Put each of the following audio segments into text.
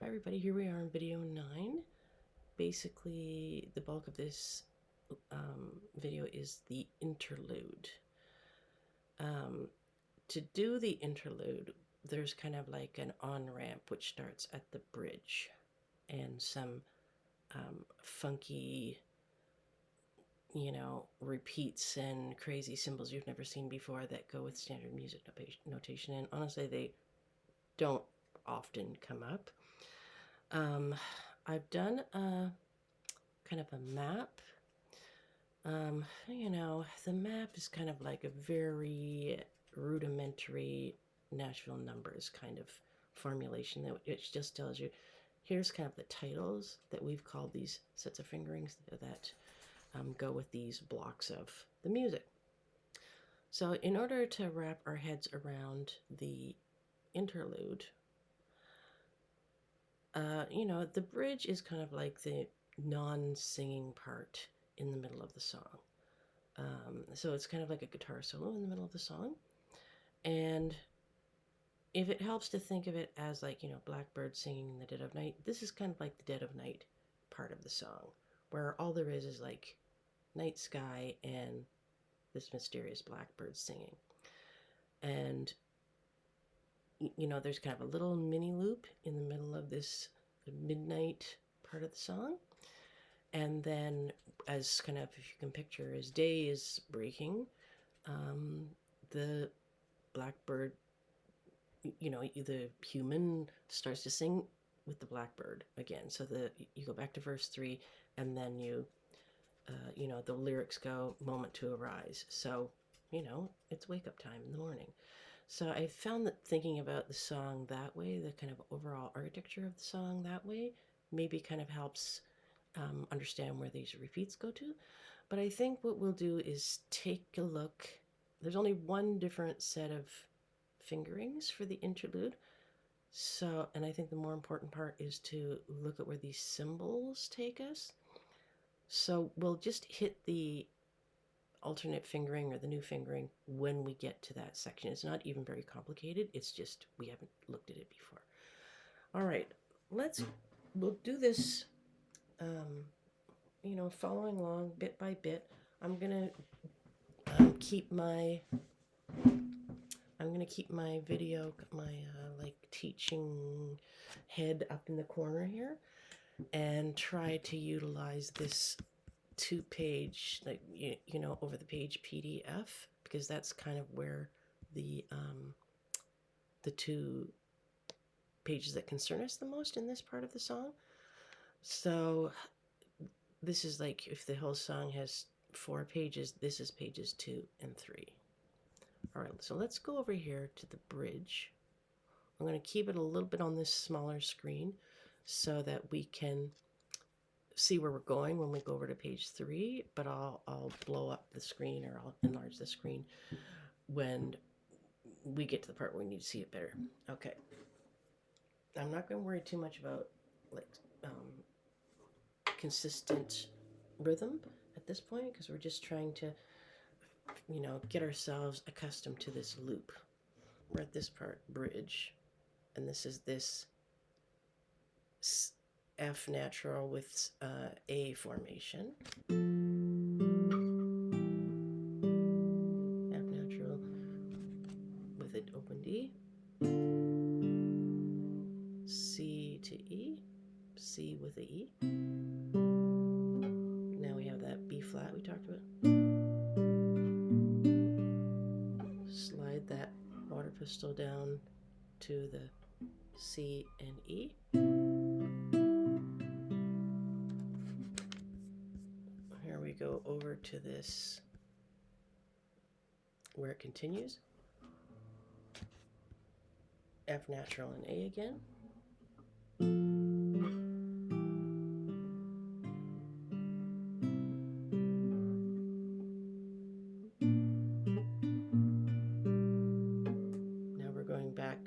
Hi everybody, here we are in video 9. Basically, the bulk of this video is the interlude. To do the interlude, there's kind of like an on-ramp which starts at the bridge and some funky, repeats and crazy symbols you've never seen before that go with standard music notation, and honestly they don't often come up. I've done a kind of a map. The map is kind of like a very rudimentary Nashville numbers kind of formulation that it just tells you here's kind of the titles that we've called these sets of fingerings that go with these blocks of the music. So in order to wrap our heads around the interlude, the bridge is kind of like the non-singing part in the middle of the song. So it's kind of like a guitar solo in the middle of the song. And if it helps to think of it as like, Blackbird singing in the dead of night, this is kind of like the dead of night part of the song, where all there is like night sky and this mysterious blackbird singing. And there's kind of a little mini loop in the middle of this midnight part of the song. And then, as kind of, if you can picture, as day is breaking, the blackbird, the human starts to sing with the blackbird again. So you go back to verse 3, and then the lyrics go, moment to arise. So, it's wake up time in the morning. So I found that thinking about the song that way, the kind of overall architecture of the song that way, maybe kind of helps understand where these repeats go to. But I think what we'll do is take a look. There's only one different set of fingerings for the interlude. So, and I think the more important part is to look at where these symbols take us. So we'll just hit the alternate fingering or the new fingering when we get to that section. It's not even very complicated. It's just we haven't looked at it before. All right, we'll do this, following along bit by bit. I'm gonna keep my video, my teaching head up in the corner here, and try to utilize this 2-page, over the page PDF, because that's kind of where the 2 pages that concern us the most in this part of the song. So this is like, if the whole song has 4 pages, this is pages 2 and 3. All right, so let's go over here to the bridge. I'm going to keep it a little bit on this smaller screen so that we can see where we're going when we go over to page 3, but I'll blow up the screen, or I'll enlarge the screen when we get to the part where we need to see it better. Okay. I'm not going to worry too much about consistent rhythm at this point, because we're just trying to, get ourselves accustomed to this loop. We're at this part, bridge, and this is this F natural with A formation. F natural with an open D. C to E. C with a E. Now we have that B flat we talked about. Slide that water pistol down to the C and E. Here we go over to this where it continues. F natural and A again. Now we're going back,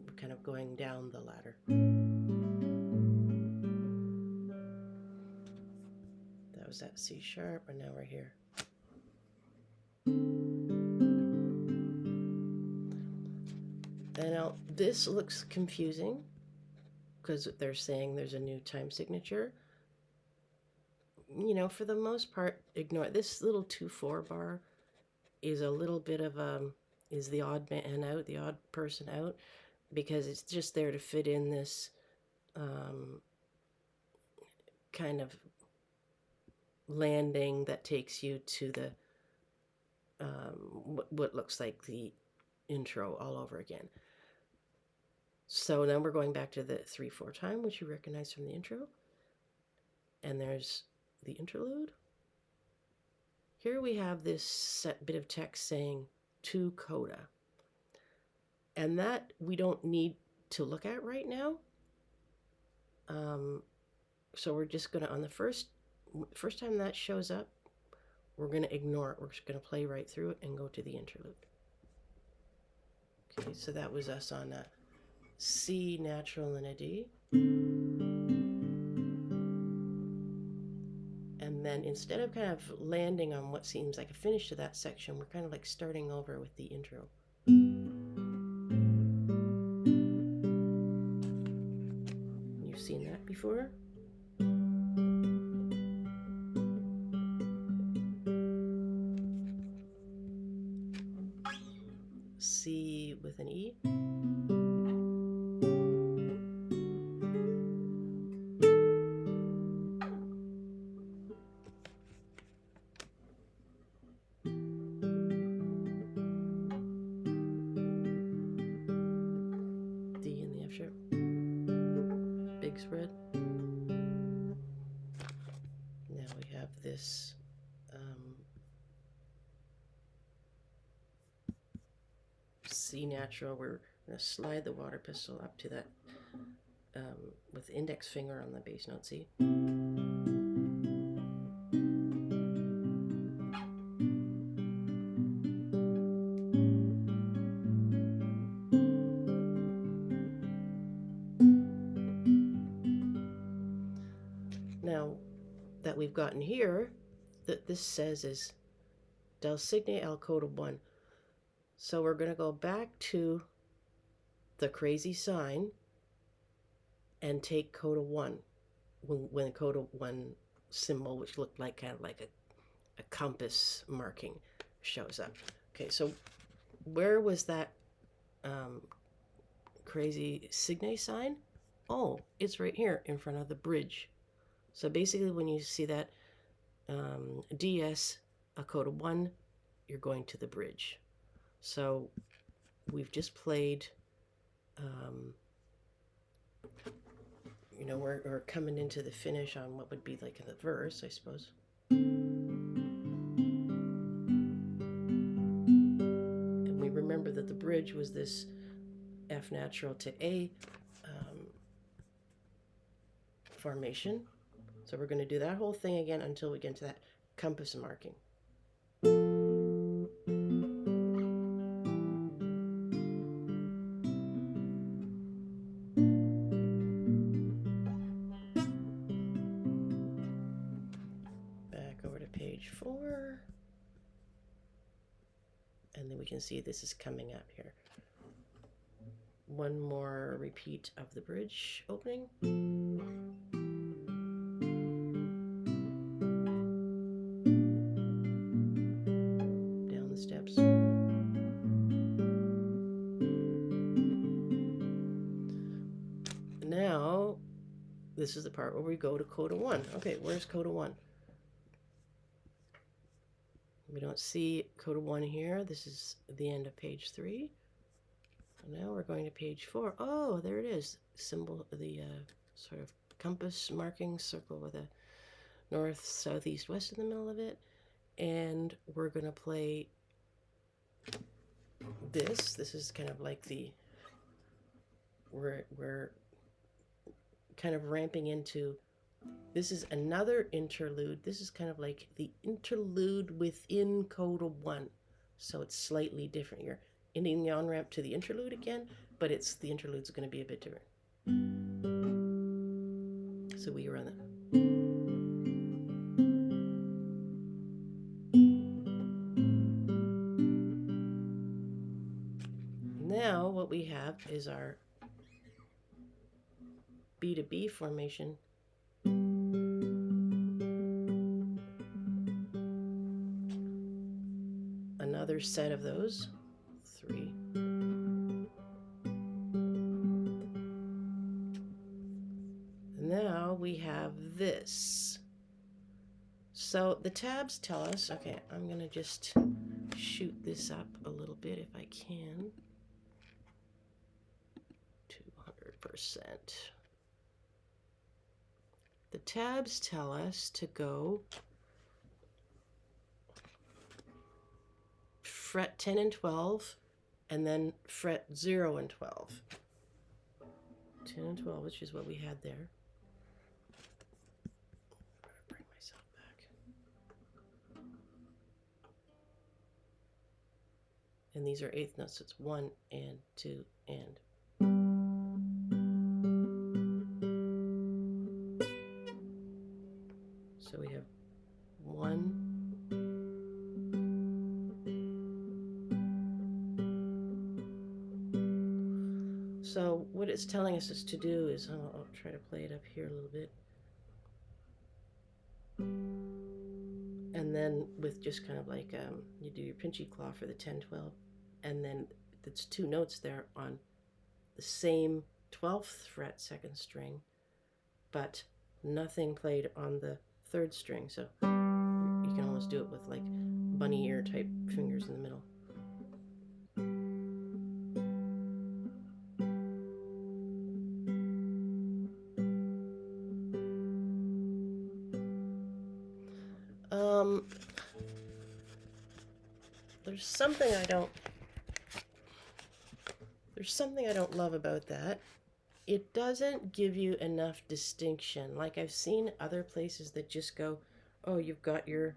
we're kind of going down the ladder. That was that C sharp, and now we're here. And now this looks confusing because they're saying there's a new time signature. You know, for the most part, ignore it. This little 2/4 bar is a little bit of is the odd man out, the odd person out, because it's just there to fit in this kind of landing that takes you to the what looks like the intro all over again. So now we're going back to the 3/4 time, which you recognize from the intro. And there's the interlude. Here we have this set bit of text saying to coda. And that we don't need to look at right now. So we're just going to, on the first time that shows up, we're going to ignore it. We're just going to play right through it and go to the interlude. Okay, so that was us on a C natural and a D. And then instead of kind of landing on what seems like a finish to that section, we're kind of like starting over with the intro. You've seen that before? C with an E. D in the F sharp. Big spread. Now we have this C natural. We're going to slide the water pistol up to that with index finger on the bass note C. Now that we've gotten here, that this says is del signe al coda 1. So we're going to go back to the crazy sign and take coda 1 when coda 1 symbol, which looked like kind of like a compass marking, shows up. Okay, so where was that crazy signe sign? Oh, it's right here in front of the bridge. So basically when you see that DS, a coda 1, you're going to the bridge. So we've just played, you know, we're coming into the finish on what would be like the verse, I suppose. And we remember that the bridge was this F natural to A formation. So we're going to do that whole thing again until we get to that compass marking. Back over to page 4. And then we can see this is coming up here. One more repeat of the bridge opening. Down the steps. Now, this is the part where we go to coda 1. Okay, where's coda 1? We don't see coda 1 here. This is the end of page 3. Now we're going to page 4. Oh, there it is. Symbol, the sort of compass marking circle with a north, south, east, west in the middle of it. And we're going to play this. This is kind of like the, we're kind of ramping into, this is another interlude. This is kind of like the interlude within coda 1. So it's slightly different. You're ending the on-ramp to the interlude again, but the interlude's going to be a bit different. So we run that. Now what we have is our B to B formation. Another set of those, 3. Now we have this. So the tabs tell us, okay, I'm going to just shoot this up a little bit if I can. 200%. The tabs tell us to go fret 10 and 12, and then fret 0 and 12. 10 and 12, which is what we had there. Bring myself back. And these are eighth notes, so it's 1 and 2 and. So we have 1. So what it's telling us is to do is, I'll try to play it up here a little bit. And then with just kind of like, you do your pinchy claw for the 10, 12, and then it's 2 notes there on the same 12th fret 2nd string, but nothing played on the 3rd string. So you can almost do it with like bunny ear type fingers in the middle. There's something I don't love about that. It doesn't give you enough distinction. Like I've seen other places that just go, oh, you've got your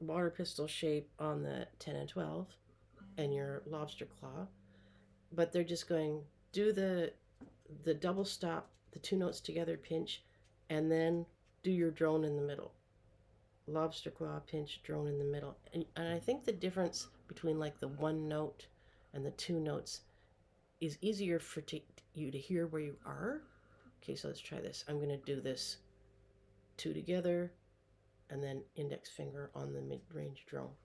water pistol shape on the 10 and 12 and your lobster claw, but they're just going, do the double stop, the 2 notes together pinch, and then do your drone in the middle. Lobster claw, pinch, drone in the middle. And I think the difference between like the 1 note and the 2 notes is easier for you to hear where you are. Okay, so let's try this. I'm going to do this 2 together and then index finger on the mid-range drone.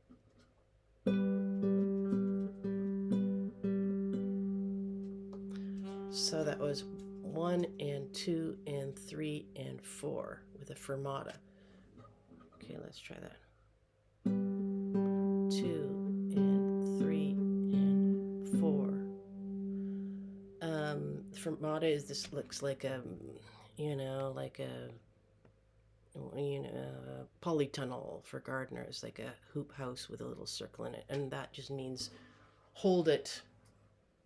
So that was 1 and 2 and 3 and 4 with a fermata. Okay, let's try that. 2 and 3 and 4. Fermata is this, looks like a, like a polytunnel for gardeners, like a hoop house with a little circle in it, and that just means hold it.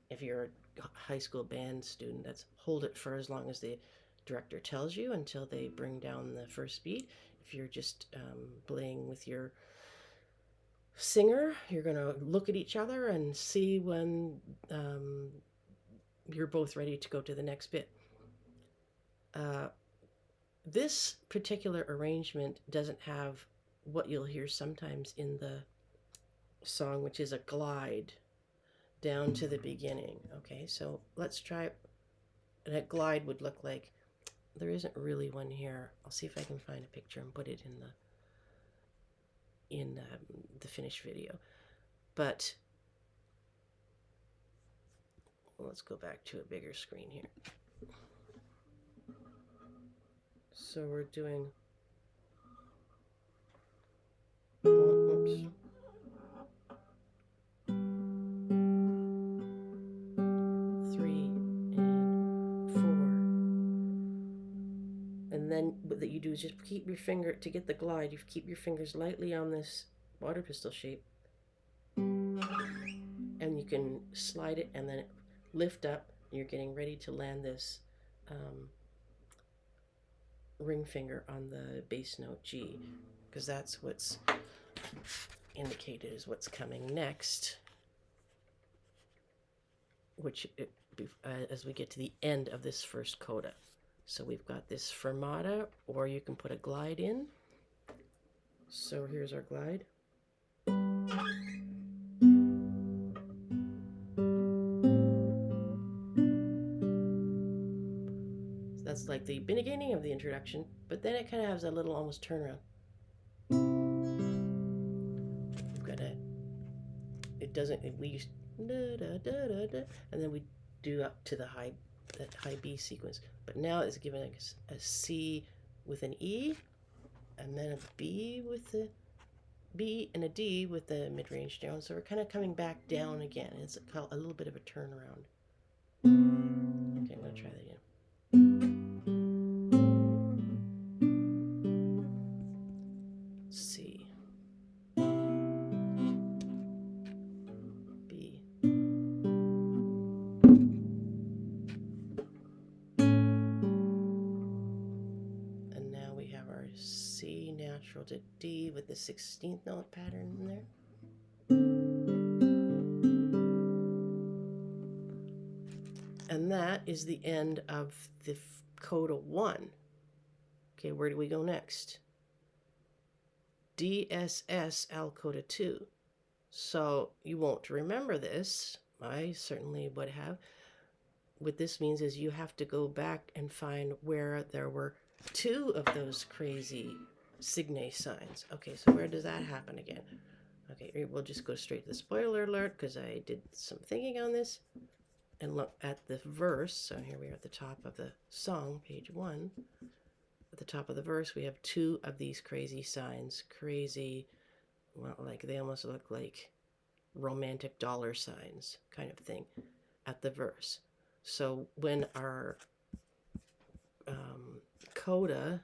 If you're a high school band student, that's hold it for as long as the director tells you until they bring down the first beat. If you're just playing with your singer, you're going to look at each other and see when you're both ready to go to the next bit. This particular arrangement doesn't have what you'll hear sometimes in the song, which is a glide down to the beginning. Okay, so let's try, and a glide would look like, there isn't really one here. I'll see if I can find a picture and put it in the finished video. But let's go back to a bigger screen here. So we're doing, oops. 3 and 4. And then what that you do is just keep your finger, to get the glide, you keep your fingers lightly on this water pistol shape. And you can slide it and then lift up. You're getting ready to land this ring finger on the bass note G, because that's what's indicated as what's coming next, which as we get to the end of this first coda. So we've got this fermata, or you can put a glide in. So here's our glide. that's like the beginning of the introduction, but then it kind of has a little almost turnaround. We've got a, it doesn't, we used, da, da, da, da, da, and then we do up to the high, that high B sequence. But now it's given a C with an E, and then a B with the B and a D with the mid-range down. So we're kind of coming back down again. It's a little bit of a turnaround. Okay, I'm going to try that again. C. B. And now we have our C natural to D with the 16th note pattern in there. And that is the end of the coda 1. Okay, where do we go next? DSS Al coda 2. So you won't remember this. I certainly would have. What this means is you have to go back and find where there were 2 of those crazy signe signs. Okay, so where does that happen again? Okay, we'll just go straight to the spoiler alert because I did some thinking on this. And look at the verse. So here we are at the top of the song, page 1. At the top of the verse, we have 2 of these crazy signs. Crazy, well, like they almost look like romantic dollar signs kind of thing at the verse. So when our coda,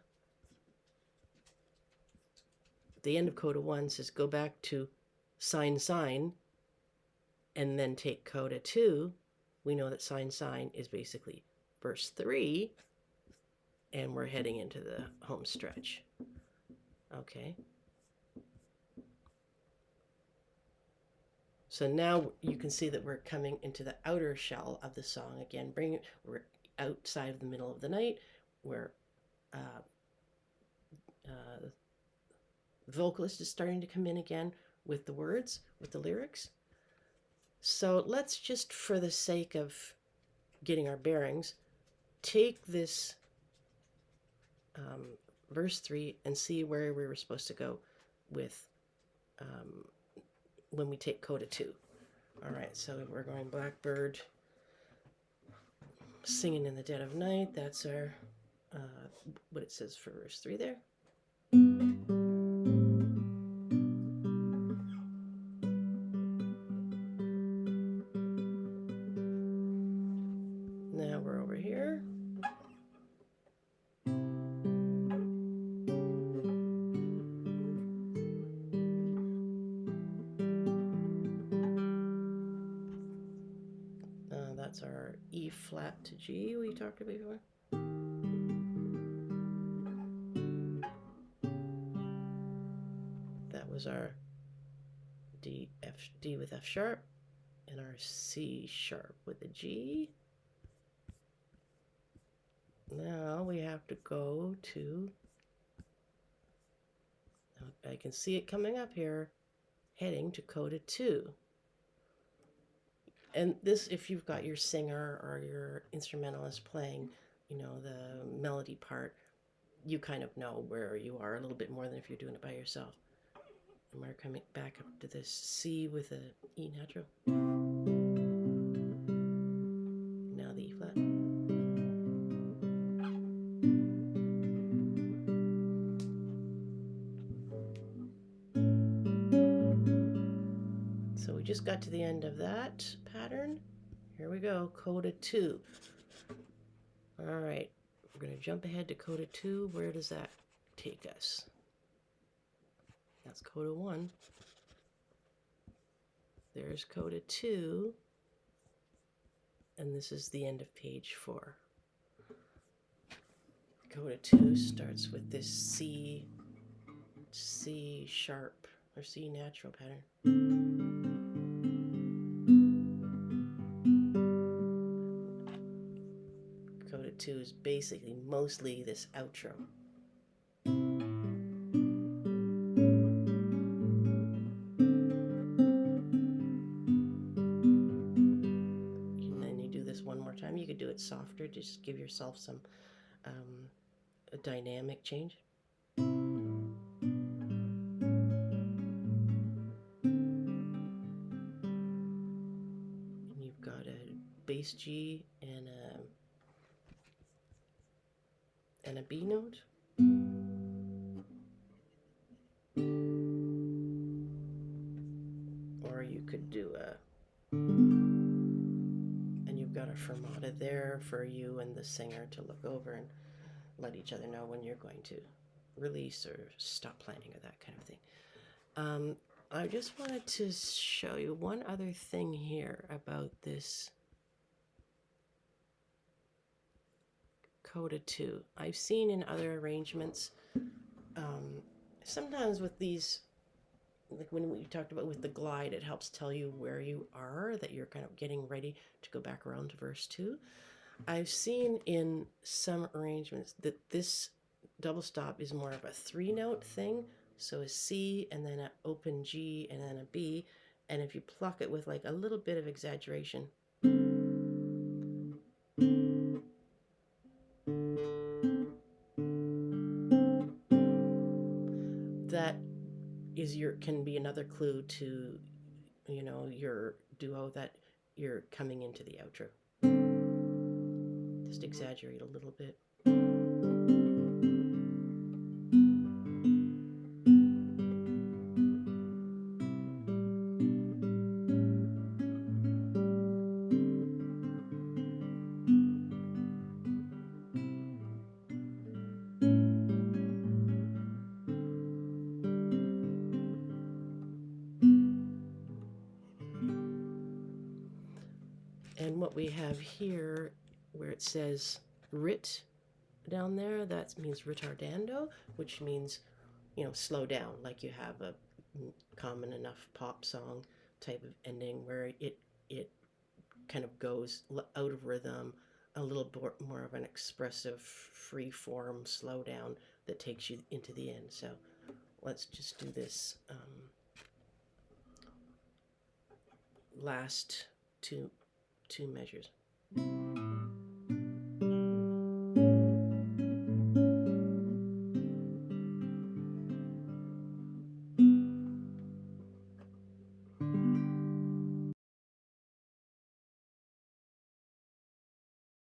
the end of coda 1 says go back to sign, and then take coda 2, we know that sign is basically verse 3, and we're heading into the home stretch. Okay. So now you can see that we're coming into the outer shell of the song again. We're outside of the middle of the night, where the vocalist is starting to come in again with the words, with the lyrics. So let's just, for the sake of getting our bearings, take this verse 3 and see where we were supposed to go with when we take coda 2. All right, so we're going Blackbird, singing in the dead of night. That's our what it says for verse 3 there. Now we're over here. That's our E flat to G we talked about before. That was our D with F sharp, and our C sharp with a G. Now we have to go to, I can see it coming up here, heading to coda 2. And this, if you've got your singer or your instrumentalist playing, you know, the melody part, you kind of know where you are a little bit more than if you're doing it by yourself. And we're coming back up to this C with a E natural. Now the E flat. So we just got to the end of that pattern. Here we go, coda 2. All right, we're going to jump ahead to coda 2. Where does that take us? That's coda 1. There's coda 2. And this is the end of page 4. Coda 2 starts with this C sharp or C natural pattern. Coda 2 is basically mostly this outro. And then you do this one more time. You could do it softer, just give yourself some a dynamic change. And you've got a bass G and a B note. Or you could do and you've got a fermata there for you and the singer to look over and let each other know when you're going to release or stop playing or that kind of thing. I just wanted to show you one other thing here about this Coda 2. I've seen in other arrangements, sometimes with these, like when we talked about with the glide, it helps tell you where you are, that you're kind of getting ready to go back around to verse 2. I've seen in some arrangements that this double stop is more of a 3-note thing. So a C and then an open G and then a B. And if you pluck it with like a little bit of exaggeration, that is can be another clue to, your duo that you're coming into the outro. Just exaggerate a little bit. And what we have here, where it says rit down there, that means ritardando, which means, slow down, like you have a common enough pop song type of ending where it kind of goes out of rhythm, a little more of an expressive free form slow down that takes you into the end. So let's just do this last two measures.